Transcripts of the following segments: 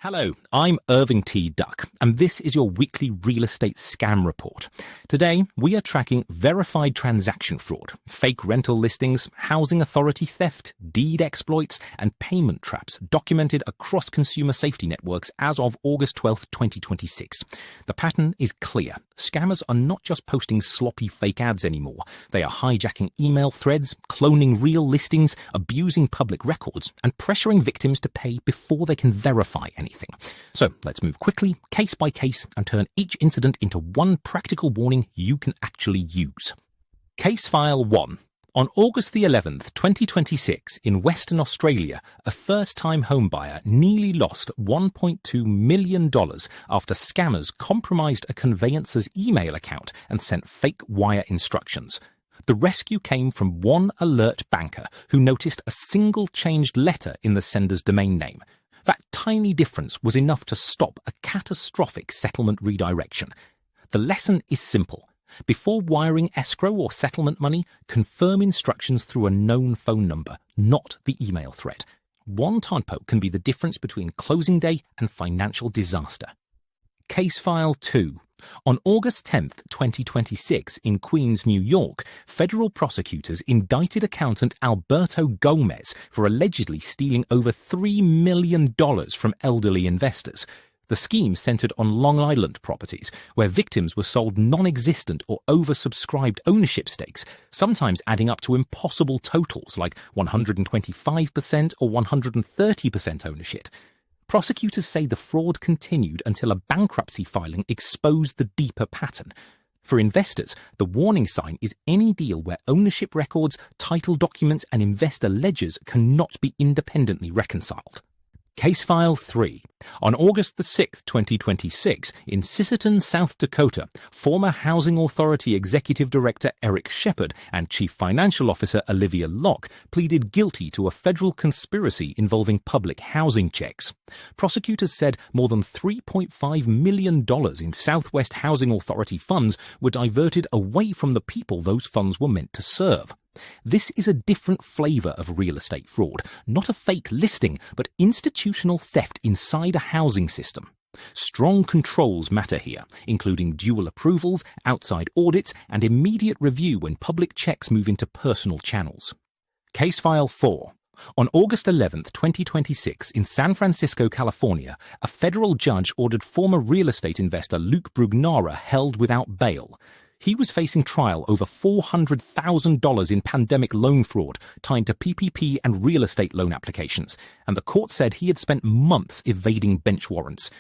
Hello, I'm Irving T. Duck, and this is your weekly real estate scam report. Today, we are tracking verified transaction fraud, fake rental listings, housing authority theft, deed exploits, and payment traps documented across consumer safety networks as of August 12, 2026. The pattern is clear. Scammers are not just posting sloppy fake ads anymore. They are hijacking email threads, cloning real listings, abusing public records, and pressuring victims to pay before they can verify anything. So let's move quickly, case by case, and turn each incident into one practical warning you can actually use. Case File 1. On August the 11th, 2026, in Western Australia, a first-time homebuyer nearly lost $1.2 million after scammers compromised a conveyancer's email account and sent fake wire instructions. The rescue came from one alert banker who noticed a single changed letter in the sender's domain name. That tiny difference was enough to stop a catastrophic settlement redirection. The lesson is simple. Before wiring escrow or settlement money, confirm instructions through a known phone number, not the email thread. One typo can be the difference between closing day and financial disaster. Case File 2. On August 10, 2026, in Queens, New York, federal prosecutors indicted accountant Alberto Gomez for allegedly stealing over $3 million from elderly investors. The scheme centered on Long Island properties, where victims were sold non-existent or oversubscribed ownership stakes, sometimes adding up to impossible totals like 125% or 130% ownership. Prosecutors say the fraud continued until a bankruptcy filing exposed the deeper pattern. For investors, the warning sign is any deal where ownership records, title documents, and investor ledgers cannot be independently reconciled. Case File 3. On August the 6th, 2026, in Sisseton, South Dakota, former Housing Authority Executive Director Eric Shepard and Chief Financial Officer Olivia Locke pleaded guilty to a federal conspiracy involving public housing checks. Prosecutors said more than $3.5 million in Southwest Housing Authority funds were diverted away from the people those funds were meant to serve. This is a different flavor of real estate fraud, not a fake listing, but institutional theft inside a housing system. Strong controls matter here, including dual approvals, outside audits, and immediate review when public checks move into personal channels. Case File 4. On August 11, 2026, in San Francisco, California, a federal judge ordered former real estate investor Luke Brugnara held without bail. He was facing trial over $400,000 in pandemic loan fraud tied to PPP and real estate loan applications, and the court said he had spent months evading bench warrants.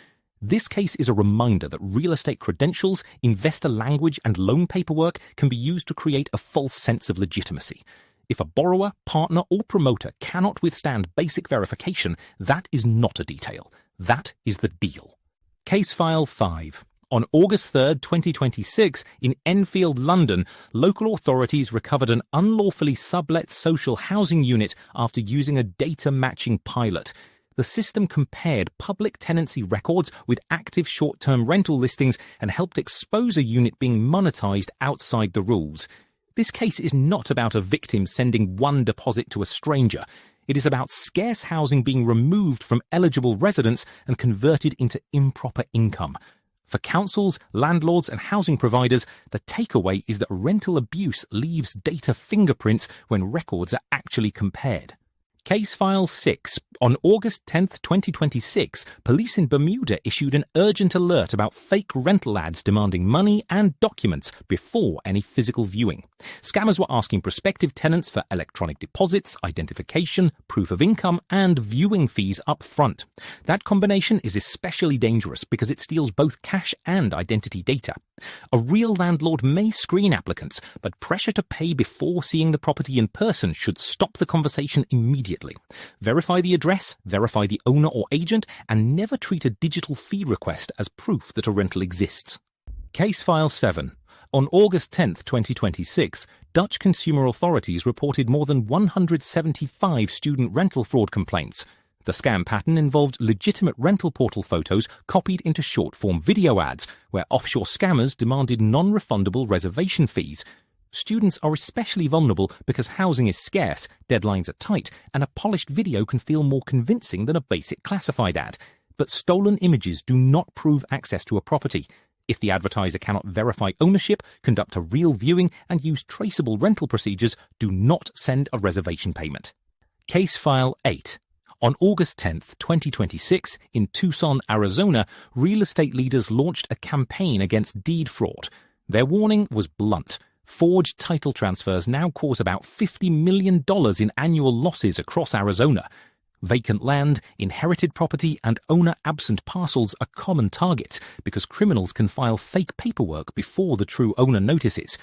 This case is a reminder that real estate credentials, investor language, and loan paperwork can be used to create a false sense of legitimacy. If a borrower, partner, or promoter cannot withstand basic verification, that is not a detail. That is the deal. Case File 5. On August 3, 2026, in Enfield, London, local authorities recovered an unlawfully sublet social housing unit after using a data matching pilot. The system compared public tenancy records with active short-term rental listings and helped expose a unit being monetized outside the rules. This case is not about a victim sending one deposit to a stranger. It is about scarce housing being removed from eligible residents and converted into improper income. For councils, landlords, and housing providers, the takeaway is that rental abuse leaves data fingerprints when records are actually compared. Case File 6. On August 10, 2026, police in Bermuda issued an urgent alert about fake rental ads demanding money and documents before any physical viewing. Scammers were asking prospective tenants for electronic deposits, identification, proof of income, and viewing fees up front. That combination is especially dangerous because it steals both cash and identity data. A real landlord may screen applicants, but pressure to pay before seeing the property in person should stop the conversation immediately. Verify the address, verify the owner or agent, and never treat a digital fee request as proof that a rental exists. Case File 7. On August 10, 2026, Dutch consumer authorities reported more than 175 student rental fraud complaints. The scam pattern involved legitimate rental portal photos copied into short-form video ads, where offshore scammers demanded non-refundable reservation fees. Students are especially vulnerable because housing is scarce, deadlines are tight, and a polished video can feel more convincing than a basic classified ad. but stolen images do not prove access to a property. If the advertiser cannot verify ownership, conduct a real viewing, and use traceable rental procedures, do not send a reservation payment. Case File 8. On August 10, 2026, in Tucson, Arizona, real estate leaders launched a campaign against deed fraud. Their warning was blunt. Forged title transfers now cause about $50 million in annual losses across Arizona. Vacant land, inherited property, and owner-absent parcels are common targets because criminals can file fake paperwork before the true owner notices.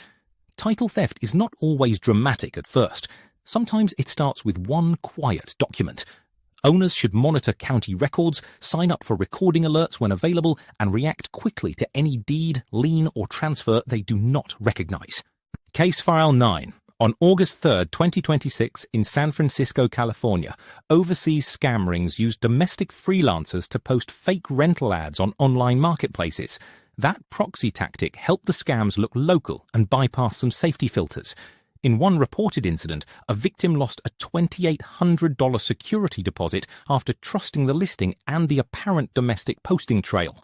Title theft is not always dramatic at first. Sometimes it starts with one quiet document. Owners should monitor county records, sign up for recording alerts when available, and react quickly to any deed, lien, or transfer they do not recognize. Case File 9. On August 3, 2026, in San Francisco, California, overseas scam rings used domestic freelancers to post fake rental ads on online marketplaces. That proxy tactic helped the scams look local and bypass some safety filters. In one reported incident, a victim lost a $2,800 security deposit after trusting the listing and the apparent domestic posting trail.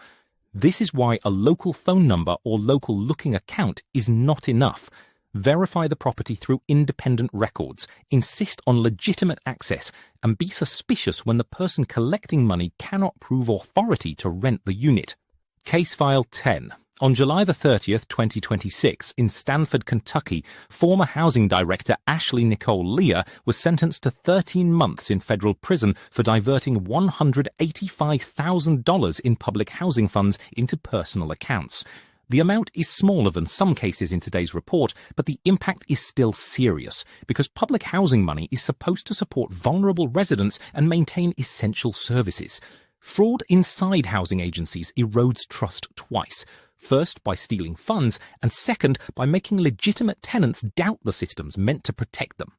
This is why a local phone number or local looking account is not enough. Verify the property through independent records, insist on legitimate access, and be suspicious when the person collecting money cannot prove authority to rent the unit. Case File 10. On July 30, 2026, in Stanford, Kentucky, former housing director Ashley Nicole Leah was sentenced to 13 months in federal prison for diverting $185,000 in public housing funds into personal accounts. The amount is smaller than some cases in today's report, but the impact is still serious because public housing money is supposed to support vulnerable residents and maintain essential services. Fraud inside housing agencies erodes trust twice. First, by stealing funds, and second, by making legitimate tenants doubt the systems meant to protect them.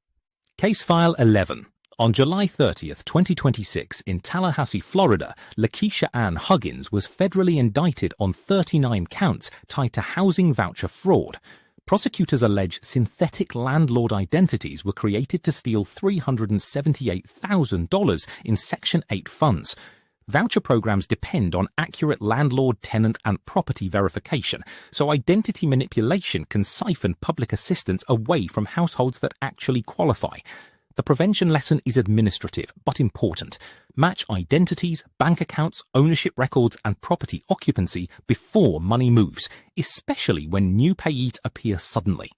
Case File 11. On July 30, 2026, in Tallahassee, Florida, Lakeisha Ann Huggins was federally indicted on 39 counts tied to housing voucher fraud. Prosecutors allege synthetic landlord identities were created to steal $378,000 in Section 8 funds. Voucher programs depend on accurate landlord, tenant, and property verification, so identity manipulation can siphon public assistance away from households that actually qualify. The prevention lesson is administrative, but important. Match identities, bank accounts, ownership records, and property occupancy before money moves, especially when new payees appear suddenly.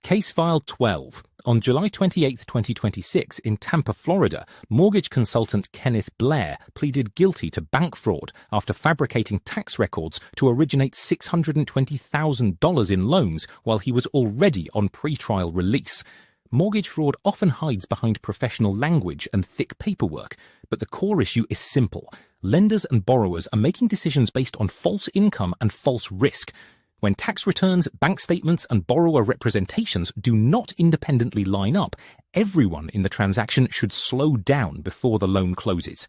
Case File 12. On July 28, 2026, in Tampa, Florida, mortgage consultant Kenneth Blair pleaded guilty to bank fraud after fabricating tax records to originate $620,000 in loans while he was already on pretrial release. Mortgage fraud often hides behind professional language and thick paperwork, but the core issue is simple. Lenders and borrowers are making decisions based on false income and false risk. When tax returns, bank statements, and borrower representations do not independently line up, everyone in the transaction should slow down before the loan closes.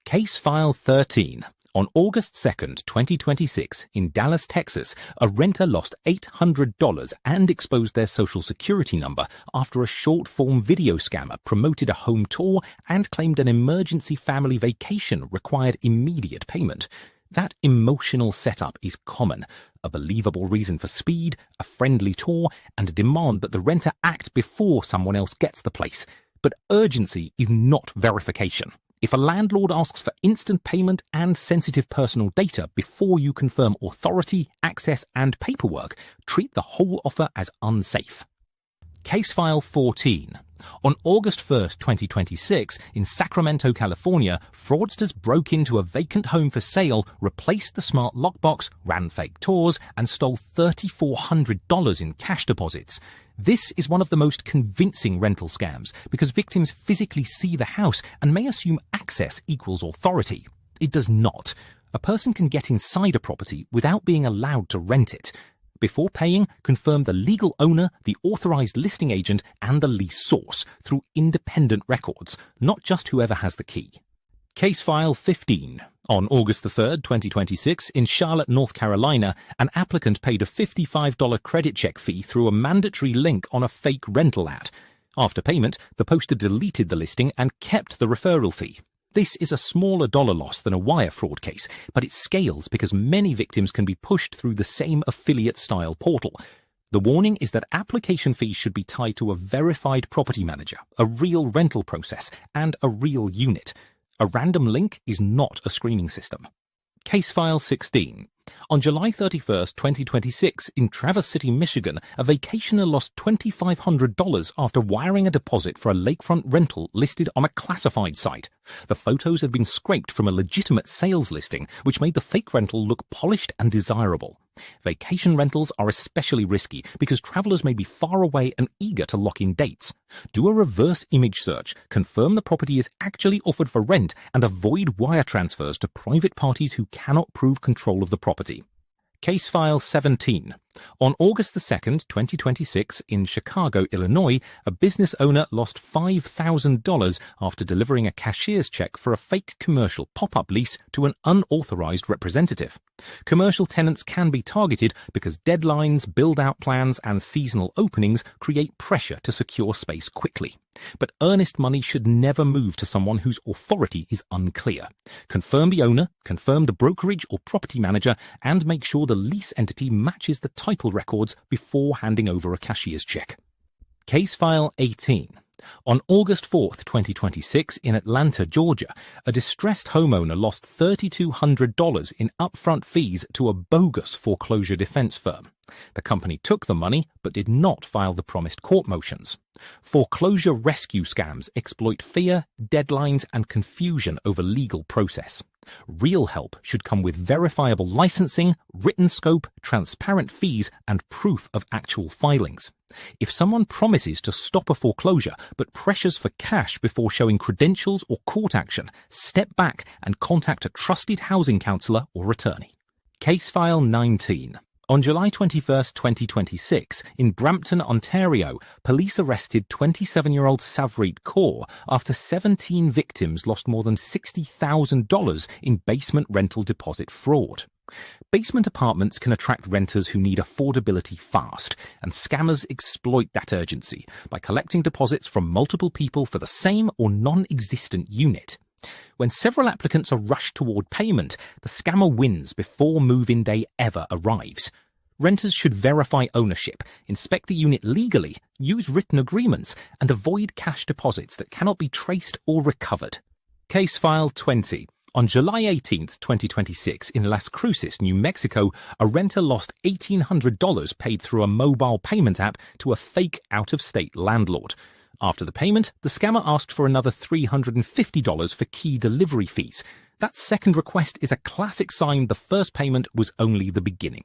Case File 13. On August 2, 2026, in Dallas, Texas, a renter lost $800 and exposed their social security number after a short-form video scammer promoted a home tour and claimed an emergency family vacation required immediate payment. That emotional setup is common. A believable reason for speed, a friendly tour, and a demand that the renter act before someone else gets the place. But urgency is not verification. If a landlord asks for instant payment and sensitive personal data before you confirm authority, access, and paperwork, treat the whole offer as unsafe. Case File 14. On August 1, 2026, in Sacramento, California, fraudsters broke into a vacant home for sale, replaced the smart lockbox, ran fake tours, and stole $3,400 in cash deposits. This is one of the most convincing rental scams because victims physically see the house and may assume access equals authority. It does not. A person can get inside a property without being allowed to rent it. Before paying, confirm the legal owner, the authorized listing agent, and the lease source through independent records, not just whoever has the key. Case File 15. On August 3, 2026, in Charlotte, North Carolina, an applicant paid a $55 credit check fee through a mandatory link on a fake rental ad. After payment, the poster deleted the listing and kept the referral fee. This is a smaller dollar loss than a wire fraud case, but it scales because many victims can be pushed through the same affiliate-style portal. The warning is that application fees should be tied to a verified property manager, a real rental process, and a real unit. A random link is not a screening system. Case File 16. On July 31, 2026, in Traverse City, Michigan, a vacationer lost $2,500 after wiring a deposit for a lakefront rental listed on a classified site. The photos had been scraped from a legitimate sales listing, which made the fake rental look polished and desirable. Vacation rentals are especially risky because travelers may be far away and eager to lock in dates. Do a reverse image search, confirm the property is actually offered for rent, and avoid wire transfers to private parties who cannot prove control of the property. Case File 17. On August 2, 2026, in Chicago, Illinois, a business owner lost $5,000 after delivering a cashier's check for a fake commercial pop-up lease to an unauthorized representative. Commercial tenants can be targeted because deadlines, build-out plans, and seasonal openings create pressure to secure space quickly. But earnest money should never move to someone whose authority is unclear. Confirm the owner, confirm the brokerage or property manager, and make sure the lease entity matches the title records before handing over a cashier's check. Case File 18. On August 4, 2026, in Atlanta, Georgia, a distressed homeowner lost $3,200 in upfront fees to a bogus foreclosure defense firm. The company took the money but did not file the promised court motions. Foreclosure rescue scams exploit fear, deadlines, and confusion over legal process. Real help should come with verifiable licensing, written scope, transparent fees, and proof of actual filings. If someone promises to stop a foreclosure but pressures for cash before showing credentials or court action, step back and contact a trusted housing counselor or attorney. Case File 19. On July 21, 2026, in Brampton, Ontario, police arrested 27-year-old Savreet Kaur after 17 victims lost more than $60,000 in basement rental deposit fraud. Basement apartments can attract renters who need affordability fast, and scammers exploit that urgency by collecting deposits from multiple people for the same or non-existent unit. When several applicants are rushed toward payment, the scammer wins before move-in day ever arrives. Renters should verify ownership, inspect the unit legally, use written agreements, and avoid cash deposits that cannot be traced or recovered. Case File 20. On July 18, 2026, in Las Cruces, New Mexico, a renter lost $1,800 paid through a mobile payment app to a fake out-of-state landlord. After the payment, the scammer asked for another $350 for key delivery fees. That second request is a classic sign the first payment was only the beginning.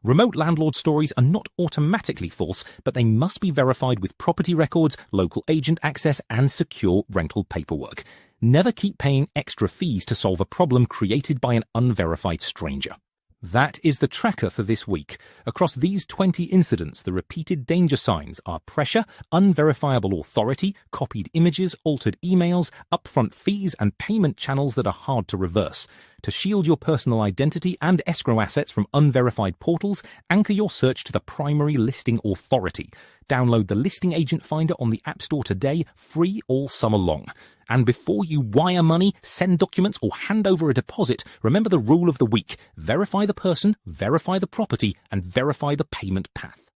Remote landlord stories are not automatically false, but they must be verified with property records, local agent access, and secure rental paperwork. Never keep paying extra fees to solve a problem created by an unverified stranger. That is the tracker for this week. Across these 20 incidents, the repeated danger signs are pressure, unverifiable authority, copied images, altered emails, upfront fees, and payment channels that are hard to reverse. To shield your personal identity and escrow assets from unverified portals, anchor your search to the primary listing authority. Download the Listing Agent Finder on the App Store today, free all summer long. And before you wire money, send documents, or hand over a deposit, remember the rule of the week. Verify the person, verify the property, and verify the payment path.